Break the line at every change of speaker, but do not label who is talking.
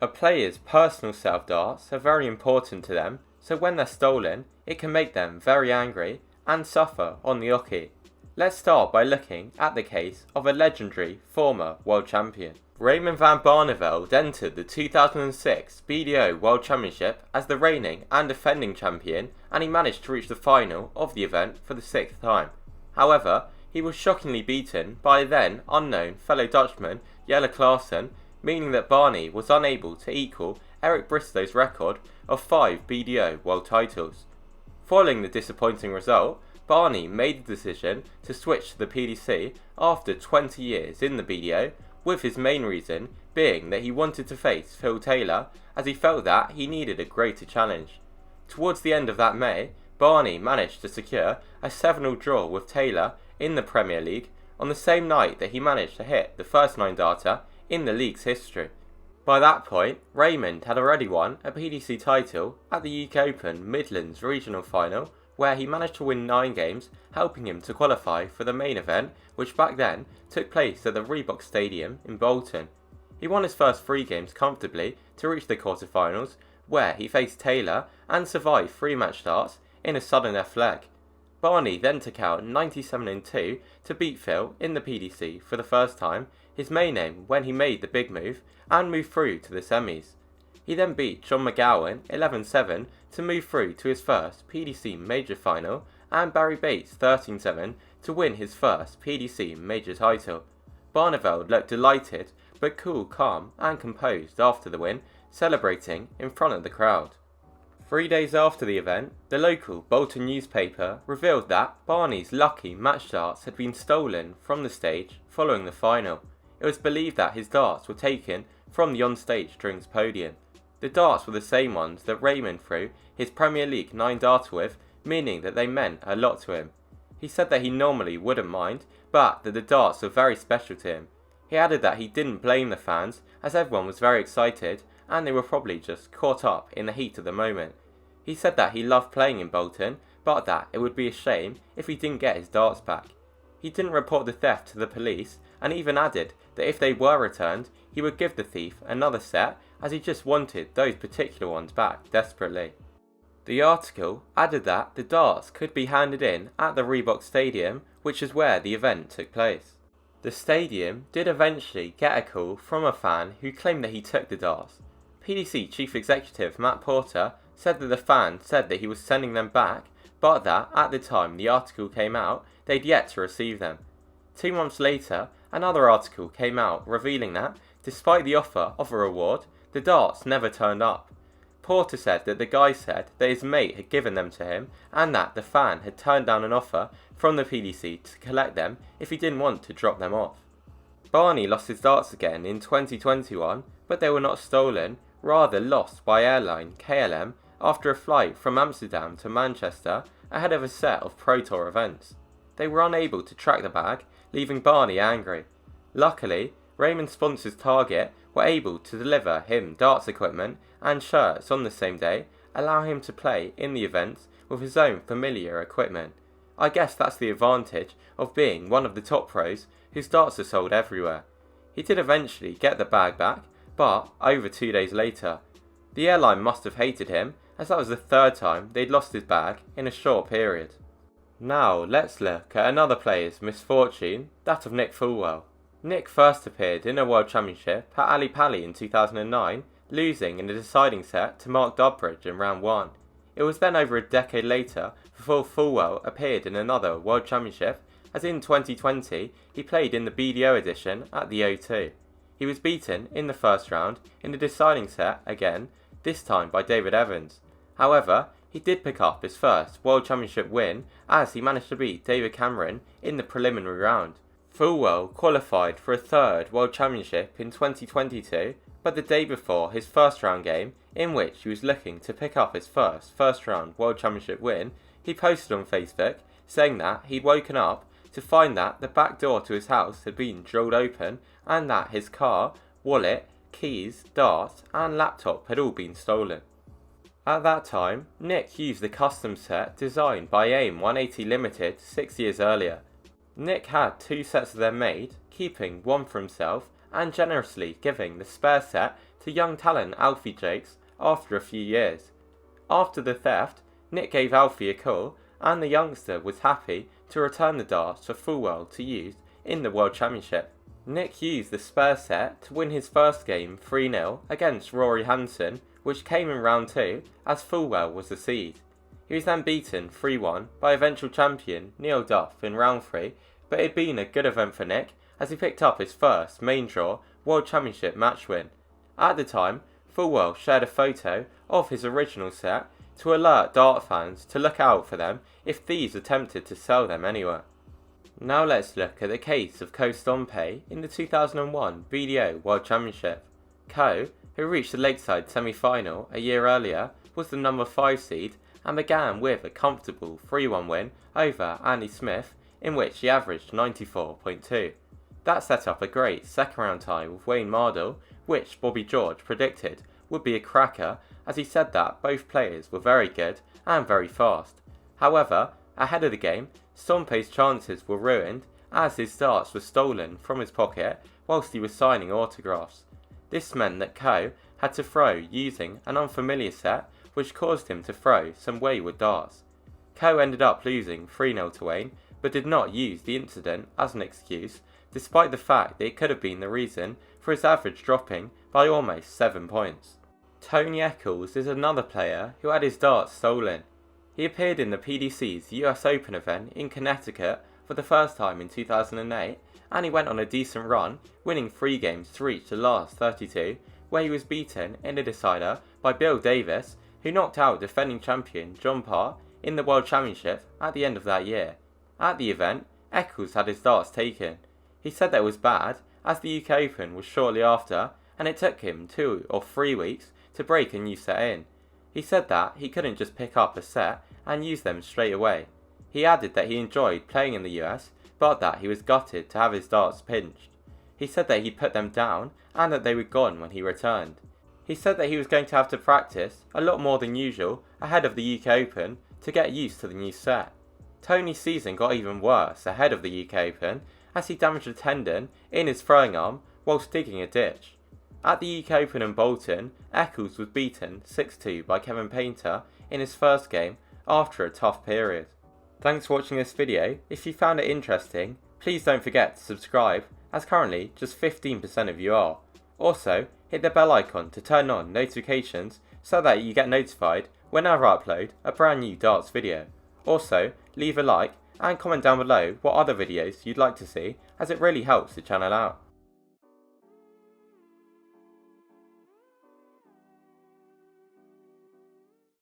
A player's personal set of darts are very important to them, so when they're stolen, it can make them very angry and suffer on the oche. Let's start by looking at the case of a legendary former world champion. Raymond van Barneveld entered the 2006 BDO World Championship as the reigning and defending champion, and he managed to reach the final of the event for the 6th time. However, he was shockingly beaten by a then unknown fellow Dutchman, Jelle Klaassen, meaning that Barney was unable to equal Eric Bristow's record of 5 BDO world titles. Following the disappointing result, Barney made the decision to switch to the PDC after 20 years in the BDO, with his main reason being that he wanted to face Phil Taylor, as he felt that he needed a greater challenge. Towards the end of that May, Barney managed to secure a 7-all draw with Taylor in the Premier League on the same night that he managed to hit the first 9-darter in the league's history. By that point, Raymond had already won a PDC title at the UK Open Midlands Regional Final, where he managed to win 9 games, helping him to qualify for the main event, which back then took place at the Reebok Stadium in Bolton. He won his first 3 games comfortably to reach the quarterfinals, where he faced Taylor and survived 3 match starts in a sudden death leg. Barney then took out 97-2 to beat Phil in the PDC for the first time, his main aim when he made the big move and moved through to the semis. He then beat John McGowan 11-7 to move through to his first PDC major final, and Barry Bates 13-7 to win his first PDC major title. Barneveld looked delighted but cool, calm and composed after the win, celebrating in front of the crowd. 3 days after the event, the local Bolton newspaper revealed that Barney's lucky match darts had been stolen from the stage following the final. It was believed that his darts were taken from the on-stage drinks podium. The darts were the same ones that Raymond threw his Premier League 9-darter with, meaning that they meant a lot to him. He said that he normally wouldn't mind, but that the darts were very special to him. He added that he didn't blame the fans, as everyone was very excited and they were probably just caught up in the heat of the moment. He said that he loved playing in Bolton, but that it would be a shame if he didn't get his darts back. He didn't report the theft to the police, and even added that if they were returned, he would give the thief another set, as he just wanted those particular ones back desperately. The article added that the darts could be handed in at the Reebok Stadium, which is where the event took place. The stadium did eventually get a call from a fan who claimed that he took the darts. PDC Chief Executive Matt Porter said that the fan said that he was sending them back, but that at the time the article came out, they'd yet to receive them. 2 months later, another article came out revealing that, despite the offer of a reward, the darts never turned up. Porter said that the guy said that his mate had given them to him, and that the fan had turned down an offer from the PDC to collect them if he didn't want to drop them off. Barney lost his darts again in 2021, but they were not stolen, rather lost by airline KLM after a flight from Amsterdam to Manchester ahead of a set of Pro Tour events. They were unable to track the bag, leaving Barney angry. Luckily, Raymond's sponsors Target were able to deliver him darts equipment and shirts on the same day, allowing him to play in the events with his own familiar equipment. I guess that's the advantage of being one of the top pros whose darts are sold everywhere. He did eventually get the bag back, but over 2 days later. The airline must have hated him, as that was the 3rd time they'd lost his bag in a short period. Now let's look at another player's misfortune, that of Nick Fulwell. Nick first appeared in a World Championship at Ali Pali in 2009, losing in a deciding set to Mark Dudbridge in round 1. It was then over a decade later before Fulwell appeared in another World Championship, as in 2020 he played in the BDO edition at the O2. He was beaten in the first round in a deciding set again, this time by David Evans. However, he did pick up his first World Championship win as he managed to beat David Cameron in the preliminary round. Fulwell qualified for a 3rd World Championship in 2022, but the day before his first round game, in which he was looking to pick up his first round World Championship win, he posted on Facebook saying that he'd woken up to find that the back door to his house had been drilled open and that his car, wallet, keys, darts and laptop had all been stolen. At that time, Nick used the custom set designed by AIM 180 Limited 6 years earlier. Nick had 2 sets of them made, keeping one for himself and generously giving the spare set to young talent Alfie Jakes after a few years. After the theft, Nick gave Alfie a call and the youngster was happy to return the darts for Fulwell to use in the World Championship. Nick used the spare set to win his first game 3-0 against Rory Hansen, which came in round 2 as Fulwell was the seed. He was then beaten 3-1 by eventual champion Neil Duff in round 3, but it had been a good event for Nick as he picked up his first main draw World Championship match win. At the time, Fulwell shared a photo of his original set to alert dart fans to look out for them if thieves attempted to sell them anywhere. Now let's look at the case of Ko Stompe in the 2001 BDO World Championship. Ko, who reached the Lakeside semi-final a year earlier, was the number 5 seed and began with a comfortable 3-1 win over Andy Smith, in which he averaged 94.2. That set up a great second round tie with Wayne Mardle, which Bobby George predicted would be a cracker, as he said that both players were very good and very fast. However, ahead of the game, Stompe's chances were ruined as his darts were stolen from his pocket whilst he was signing autographs. This meant that Ko had to throw using an unfamiliar set, which caused him to throw some wayward darts. Ko ended up losing 3-0 to Wayne, but did not use the incident as an excuse, despite the fact that it could have been the reason for his average dropping by almost 7 points. Tony Eccles is another player who had his darts stolen. He appeared in the PDC's US Open event in Connecticut for the first time in 2008, and he went on a decent run, winning 3 games to reach the last 32, where he was beaten in a decider by Bill Davis, who knocked out defending champion John Parr in the World Championship at the end of that year. At the event, Eccles had his darts taken. He said that it was bad, as the UK Open was shortly after, and it took him 2 or 3 weeks to break a new set in. He said that he couldn't just pick up a set and use them straight away. He added that he enjoyed playing in the US, but that he was gutted to have his darts pinched. He said that he'd put them down and that they were gone when he returned. He said that he was going to have to practice a lot more than usual ahead of the UK Open to get used to the new set. Tony's season got even worse ahead of the UK Open as he damaged a tendon in his throwing arm whilst digging a ditch. At the UK Open in Bolton, Eccles was beaten 6-2 by Kevin Painter in his first game after a tough period. Thanks for watching this video. If you found it interesting, please don't forget to subscribe, as currently just 15% of you are. Also, hit the bell icon to turn on notifications so that you get notified whenever I upload a brand new darts video. Also, leave a like and comment down below what other videos you'd like to see, as it really helps the channel out.